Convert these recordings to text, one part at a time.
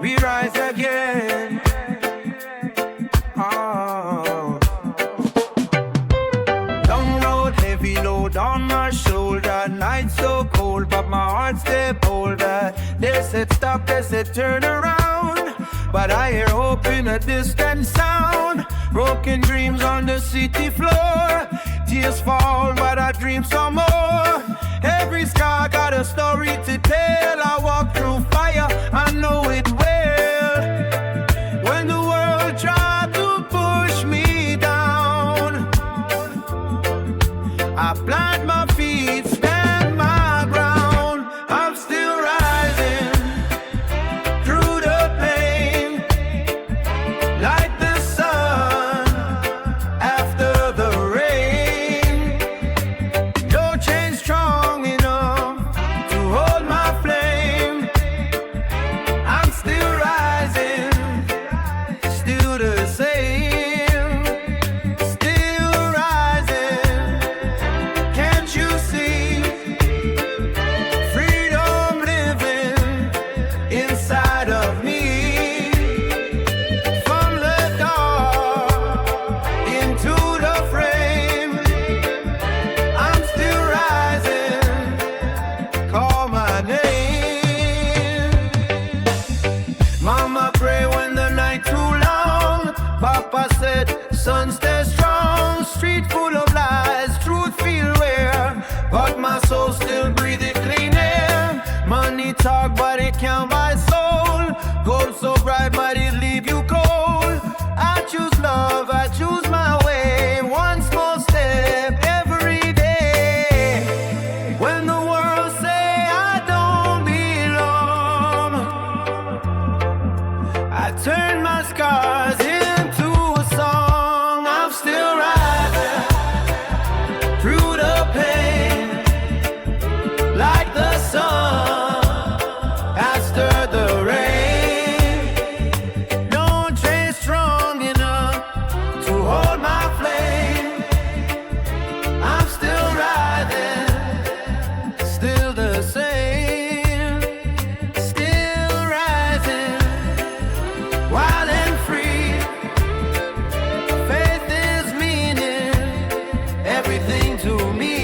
we rise again. Oh. Long road, heavy load on my shoulder. Night so cold, but my heart stay bolder. They said stop, they said turn around, but I hear hope in a distant sound. Broken dreams on the city floor. Tears fall, but I dream some more. Every scar got a story to tell. I walk through fire, I know it well. When the world tried to push me down, I plant my feet, stand my ground. I'm still rising through the pain, like the sun after the rain. No chain strong enough to hold my flame. I'm still rising, still the same, still rising. Can't you see freedom living inside of me? From the dark into the frame, I'm still rising. Call my name. Mama pray when the night too long. Papa said, son, stay strong. Street full of lies, truth feel rare, but my soul still breathing clean air. Money talk, but it can't buy soul. Gold so bright, but it leave you cold. I choose love, I choose my way. One small step every day. When the world say I don't belong, I turn my scars into a song. I'm still rising through the pain, like the sun after the rain. No train strong enough to hold my flame. I'm still rising, still the same, still rising, wild and free. Faith is meaning everything to me.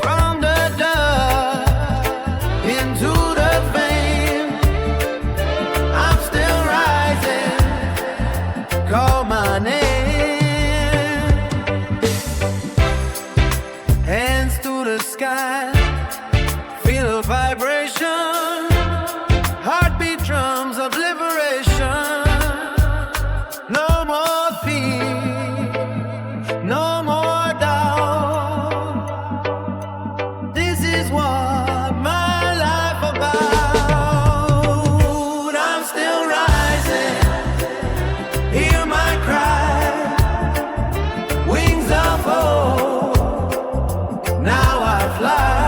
From the dust into the fame, I'm still rising. Call my name. Hands to the sky, feel a vibration. Heartbeat drums of liberation. No more fear, no more doubt. This is what my life about. I'm still rising, hear my cry. Wings of hope, now I fly.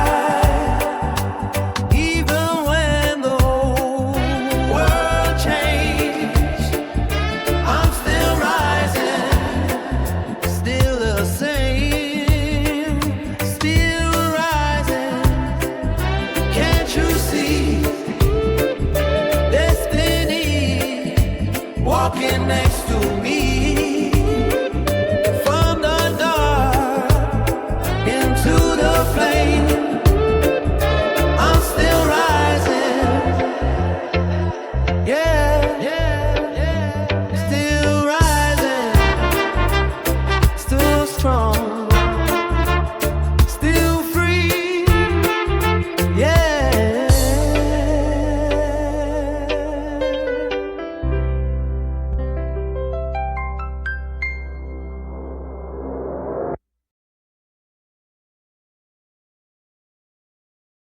Even when the whole world changed, I'm still rising, still the same, still rising. Can't you see destiny walking next to me?